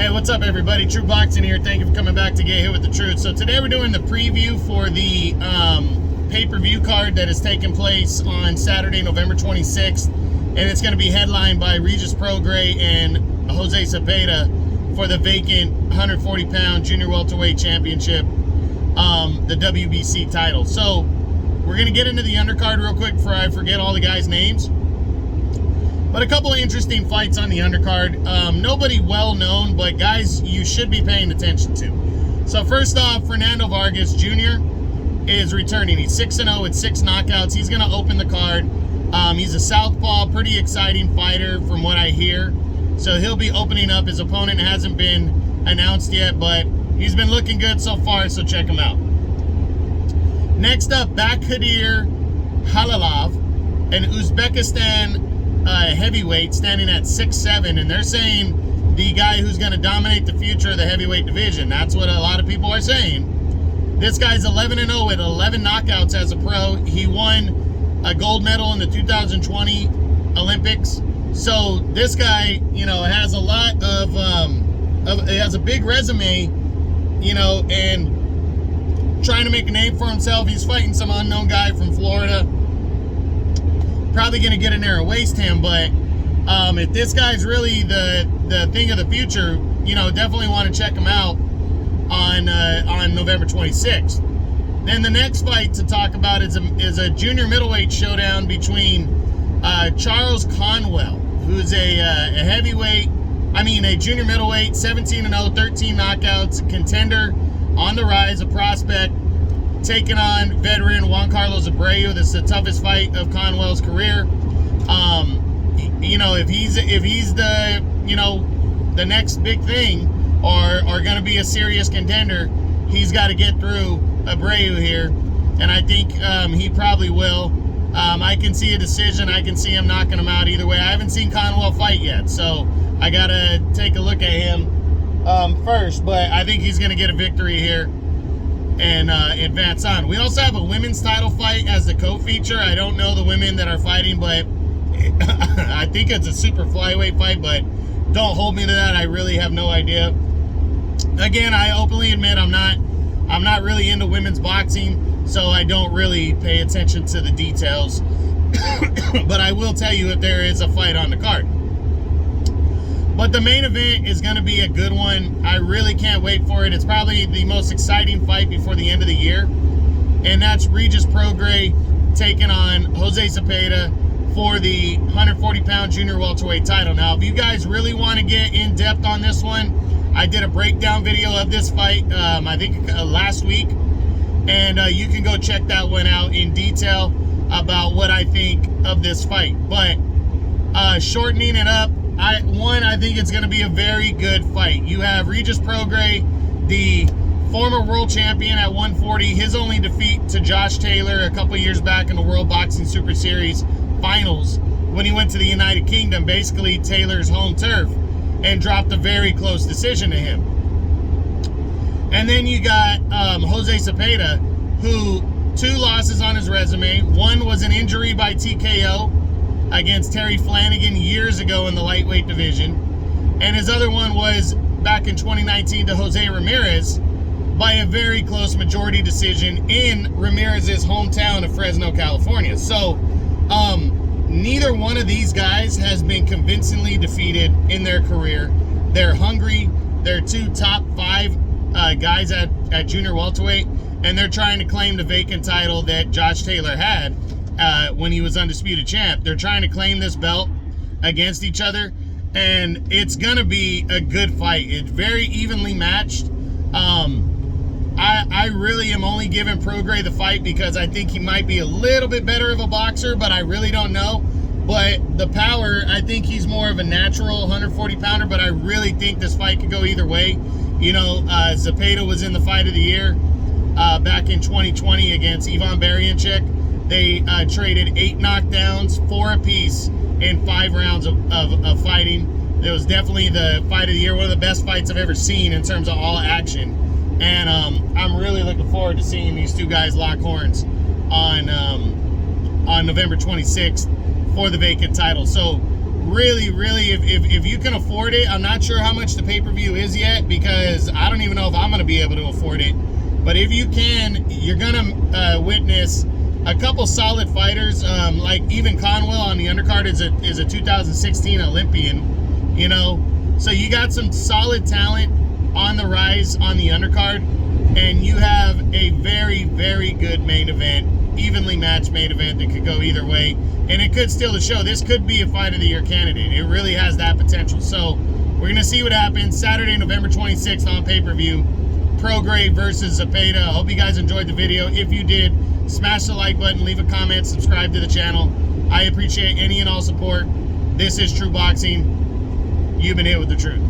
Hey, what's up, everybody? True Boxing here. Thank you for coming back to Get Hit with the Truth. So today we're doing the preview for the pay-per-view card that is taking place on Saturday, November 26th. And it's going to be headlined by Regis Prograis and Jose Zepeda for the vacant 140-pound junior welterweight championship, the WBC title. So we're going to get into the undercard real quick before I forget all the guys' names. But a couple of interesting fights on the undercard. Nobody well known, but guys you should be paying attention to. So first off, Fernando Vargas Jr. is returning. He's 6-0 with 6 knockouts. He's going to open the card. He's a southpaw, pretty exciting fighter from what I hear. So he'll be opening up. His opponent hasn't been announced yet, but he's been looking good so far, so check him out. Next up, Bakhtir Halalov, an Uzbekistan heavyweight standing at 6'7", and they're saying the guy who's going to dominate the future of the heavyweight division. That's what a lot of people are saying. This guy's 11-0 with 11 knockouts as a pro. He won a gold medal in the 2020 Olympics. So this guy, you know, has a lot of has a big resume, you know, and trying to make a name for himself. He's fighting some unknown guy from Florida. Probably going to get in there and waste him, but if this guy's really the thing of the future, you know, definitely want to check him out on November 26th. Then the next fight to talk about is a junior middleweight showdown between Charles Conwell, who's a junior middleweight, 17-0, 13 knockouts, contender on the rise, a prospect, taking on veteran Juan Carlos Abreu. This is the toughest fight of Conwell's career. You know, if he's the, you know, the next big thing or going to be a serious contender, he's got to get through Abreu here, and I think he probably will. I can see a decision. I can see him knocking him out either way. I haven't seen Conwell fight yet, so I got to take a look at him first, but I think he's going to get a victory here and advance on. We also have a women's title fight as the co-feature. I don't know the women that are fighting, but I think it's a super flyweight fight, but don't hold me to that. I really have no idea. Again, I openly admit I'm not really into women's boxing, so I don't really pay attention to the details. But I will tell you if there is a fight on the card. But the main event is going to be a good one. I really can't wait for it. It's probably the most exciting fight before the end of the year. And that's Regis Prograis taking on Jose Zepeda for the 140-pound junior welterweight title. Now, if you guys really want to get in depth on this one, I did a breakdown video of this fight, I think last week. And you can go check that one out in detail about what I think of this fight. But shortening it up, I think it's going to be a very good fight. You have Regis Prograis, the former world champion at 140. His only defeat to Josh Taylor a couple years back in the World Boxing Super Series finals when he went to the United Kingdom, basically Taylor's home turf, and dropped a very close decision to him. And then you got Jose Zepeda, who 2 losses on his resume. One was an injury by TKO against Terry Flanagan years ago in the lightweight division. And his other one was back in 2019 to Jose Ramirez by a very close majority decision in Ramirez's hometown of Fresno, California. So neither one of these guys has been convincingly defeated in their career. They're hungry. They're 2 top 5 guys at junior welterweight, and they're trying to claim the vacant title that Josh Taylor had when he was undisputed champ. They're trying to claim this belt against each other, and it's gonna be a good fight. It's very evenly matched. I really am only giving Prograis the fight because I think he might be a little bit better of a boxer, but I really don't know. But the power, I think he's more of a natural 140-pounder, but I really think this fight could go either way. You know, Zepeda was in the fight of the year back in 2020 against Ivan Baranchyk. They traded 8 knockdowns, 4 apiece in 5 rounds of fighting. It was definitely the fight of the year, one of the best fights I've ever seen in terms of all action. And I'm really looking forward to seeing these 2 guys lock horns on November 26th for the vacant title. So really, if you can afford it, I'm not sure how much the pay-per-view is yet, because I don't even know if I'm going to be able to afford it. But if you can, you're going to witness a couple solid fighters. Like even Conwell on the undercard is a 2016 Olympian, you know. So you got some solid talent on the rise on the undercard, and you have a very, very good main event, evenly matched main event that could go either way, and it could steal the show. This could be a Fight of the Year candidate. It really has that potential. So we're going to see what happens Saturday, November 26th on pay-per-view. Prograis versus Zepeda. I hope you guys enjoyed the video. If you did, smash the like button, leave a comment, subscribe to the channel. I appreciate any and all support. This is True Boxing. You've been hit with the truth.